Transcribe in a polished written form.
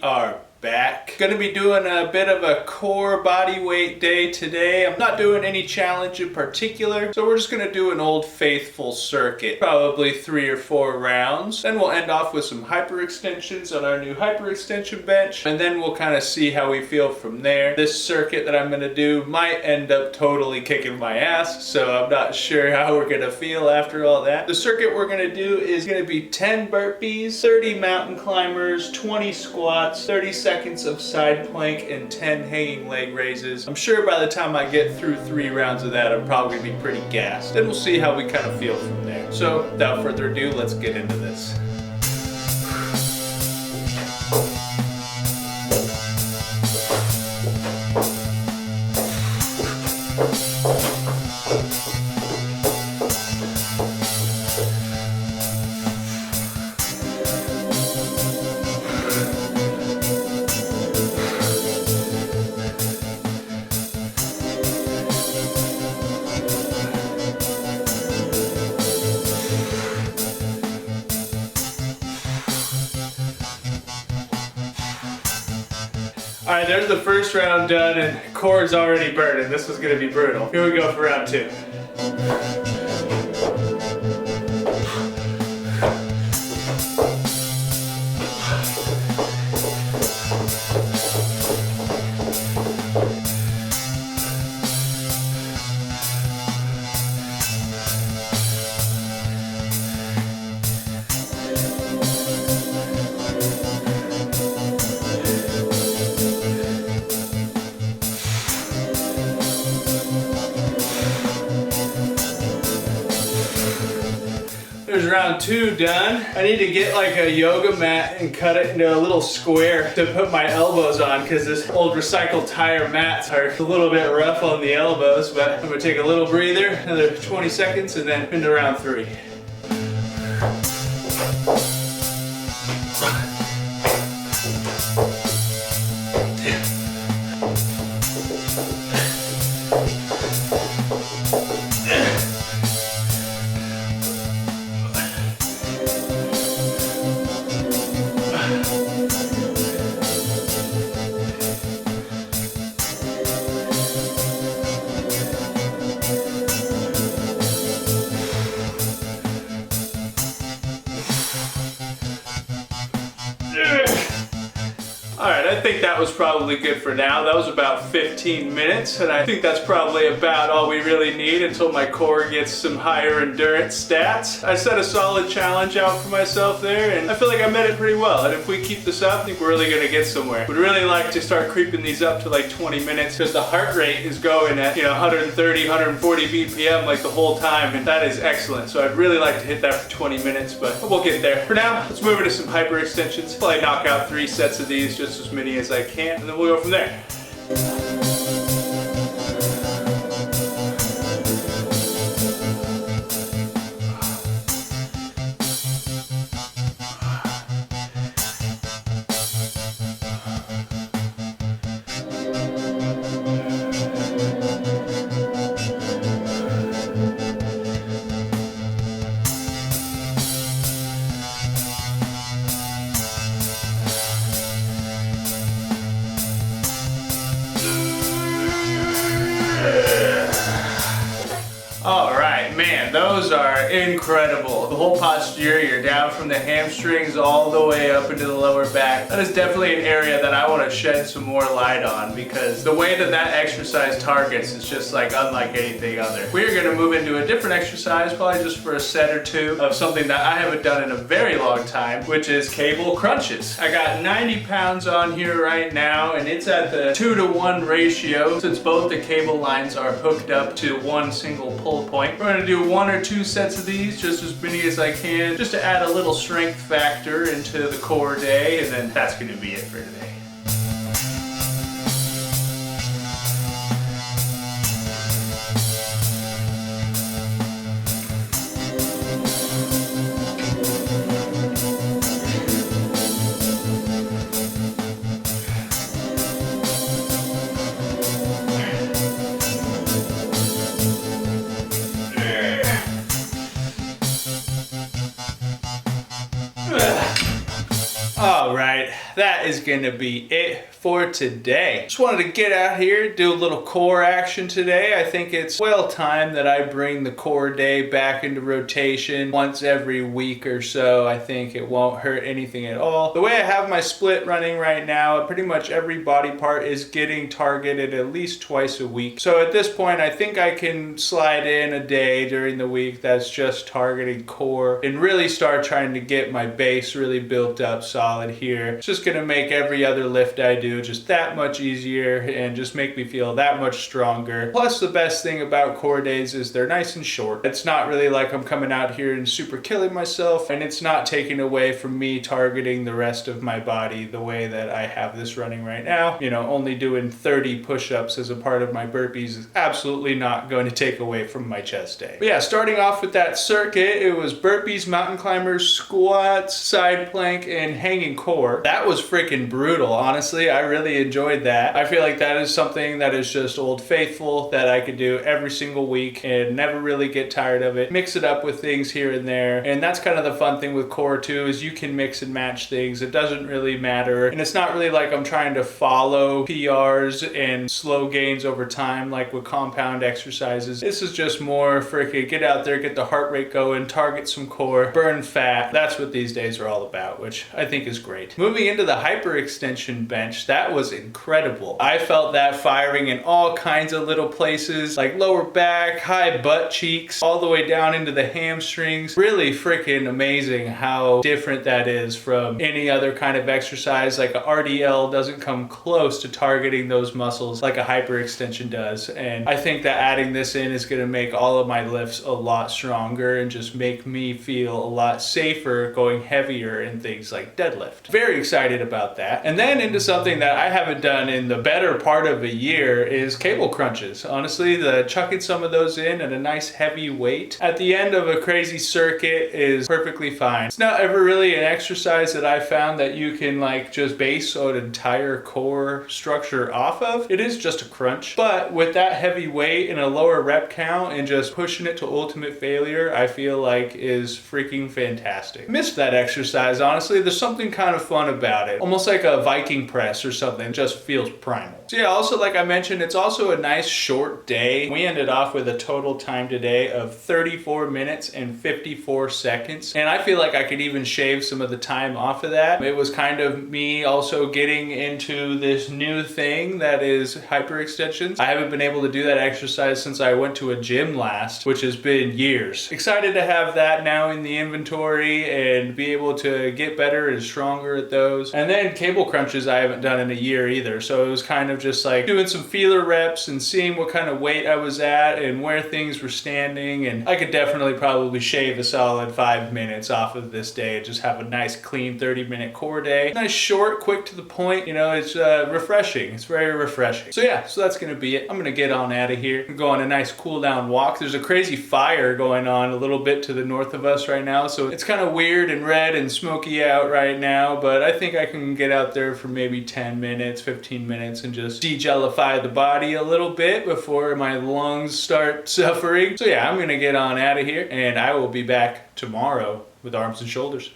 are back. Gonna be doing a bit of a core body weight day today. I'm not doing any challenge in particular, so we're just gonna do an old faithful circuit, probably 3 or 4 rounds. Then we'll end off with some hyperextensions on our new hyperextension bench, and then we'll kind of see how we feel from there. This circuit that I'm gonna do might end up totally kicking my ass, so I'm not sure how we're gonna feel after all that. The circuit we're gonna do is gonna be 10 burpees, 30 mountain climbers, 20 squats, 30 seconds of side plank, and 10 hanging leg raises. I'm sure by the time I get through 3 rounds of that, I'm probably gonna be pretty gassed. Then we'll see how we kind of feel from there. So without further ado, let's get into this. Alright, there's the first round done and core's already burning. This was gonna be brutal. Here we go for round 2. There's round 2 done. I need to get like a yoga mat and cut it into a little square to put my elbows on, because this old recycled tire mats are a little bit rough on the elbows, but I'm gonna take a little breather, another 20 seconds, and then into round 3. Alright, I think that was probably good for now. That was about 15 minutes, and I think that's probably about all we really need until my core gets some higher endurance stats. I set a solid challenge out for myself there, and I feel like I met it pretty well. And if we keep this up, I think we're really gonna get somewhere. Would really like to start creeping these up to like 20 minutes, because the heart rate is going at 130, 140 BPM like the whole time, and that is excellent. So I'd really like to hit that for 20 minutes, but we'll get there. For now, let's move into some hyperextensions. Probably knock out 3 sets of these, just as many as I can, and then we'll go from there. Alright, man, those are incredible. The whole posterior, down from the hamstrings all the way up into the lower back. That is definitely an area that I want to shed some more light on, because the way that that exercise targets is just like unlike anything other. We are going to move into a different exercise, probably just for a set or 2, of something that I haven't done in a very long time, which is cable crunches. I got 90 pounds on here right now, and it's at the 2-to-1 ratio, since both the cable lines are hooked up to one single pull point. We're going to do 1 or 2 sets of these, just as many as I can, just to add a little strength factor into the core day, and then that's going to be it for today. is gonna be it for today. Just wanted to get out here, do a little core action today. I think it's well timed that I bring the core day back into rotation once every week or so. I think it won't hurt anything at all. The way I have my split running right now, pretty much every body part is getting targeted at least twice a week. So at this point, I think I can slide in a day during the week that's just targeting core and really start trying to get my base really built up solid here. It's just gonna make every other lift I do just that much easier and just make me feel that much stronger. Plus, the best thing about core days is they're nice and short. It's not really like I'm coming out here and super killing myself, and it's not taking away from me targeting the rest of my body the way that I have this running right now. You know, only doing 30 push-ups as a part of my burpees is absolutely not going to take away from my chest day. But yeah, starting off with that circuit, it was burpees, mountain climbers, squats, side plank, and hanging core. That was freaking brutal, honestly. I really enjoyed that. I feel like that is something that is just old faithful that I could do every single week and never really get tired of it. Mix it up with things here and there. And that's kind of the fun thing with core too, is you can mix and match things. It doesn't really matter. And it's not really like I'm trying to follow PRs and slow gains over time like with compound exercises. This is just more freaking get out there, get the heart rate going, target some core, burn fat. That's what these days are all about, which I think is great. Moving into the hyperextension bench, that was incredible. I felt that firing in all kinds of little places, like lower back, high butt cheeks, all the way down into the hamstrings. Really freaking amazing how different that is from any other kind of exercise. Like a RDL doesn't come close to targeting those muscles like a hyperextension does. And I think that adding this in is gonna make all of my lifts a lot stronger and just make me feel a lot safer going heavier in things like deadlift. Very excited about that. And then into something that I haven't done in the better part of a year is cable crunches. Honestly, the chucking some of those in at a nice heavy weight at the end of a crazy circuit is perfectly fine. It's not ever really an exercise that I found that you can like just base an entire core structure off of. It is just a crunch, but with that heavy weight and a lower rep count and just pushing it to ultimate failure, I feel like is freaking fantastic. Missed that exercise, honestly. There's something kind of fun about it. Almost like a Viking press or something. It just feels primal. So yeah, also like I mentioned, it's also a nice short day. We ended off with a total time today of 34 minutes and 54 seconds. And I feel like I could even shave some of the time off of that. It was kind of me also getting into this new thing that is hyperextensions. I haven't been able to do that exercise since I went to a gym last, which has been years. Excited to have that now in the inventory and be able to get better and stronger at those. And then cable crunches I haven't done in a year either. So it was kind of just like doing some feeler reps and seeing what kind of weight I was at and where things were standing. And I could definitely probably shave a solid 5 minutes off of this day and just have a nice clean 30-minute core day. Nice, short, quick to the point. You know, it's refreshing. It's very refreshing. So yeah, so that's gonna be it. I'm gonna get on out of here and go on a nice cool down walk. There's a crazy fire going on a little bit to the north of us right now, so it's kind of weird and red and smoky out right now, but I think I can get out there for maybe 10 minutes, 15 minutes and just degellify the body a little bit before my lungs start suffering. So yeah, I'm gonna get on out of here and I will be back tomorrow with arms and shoulders.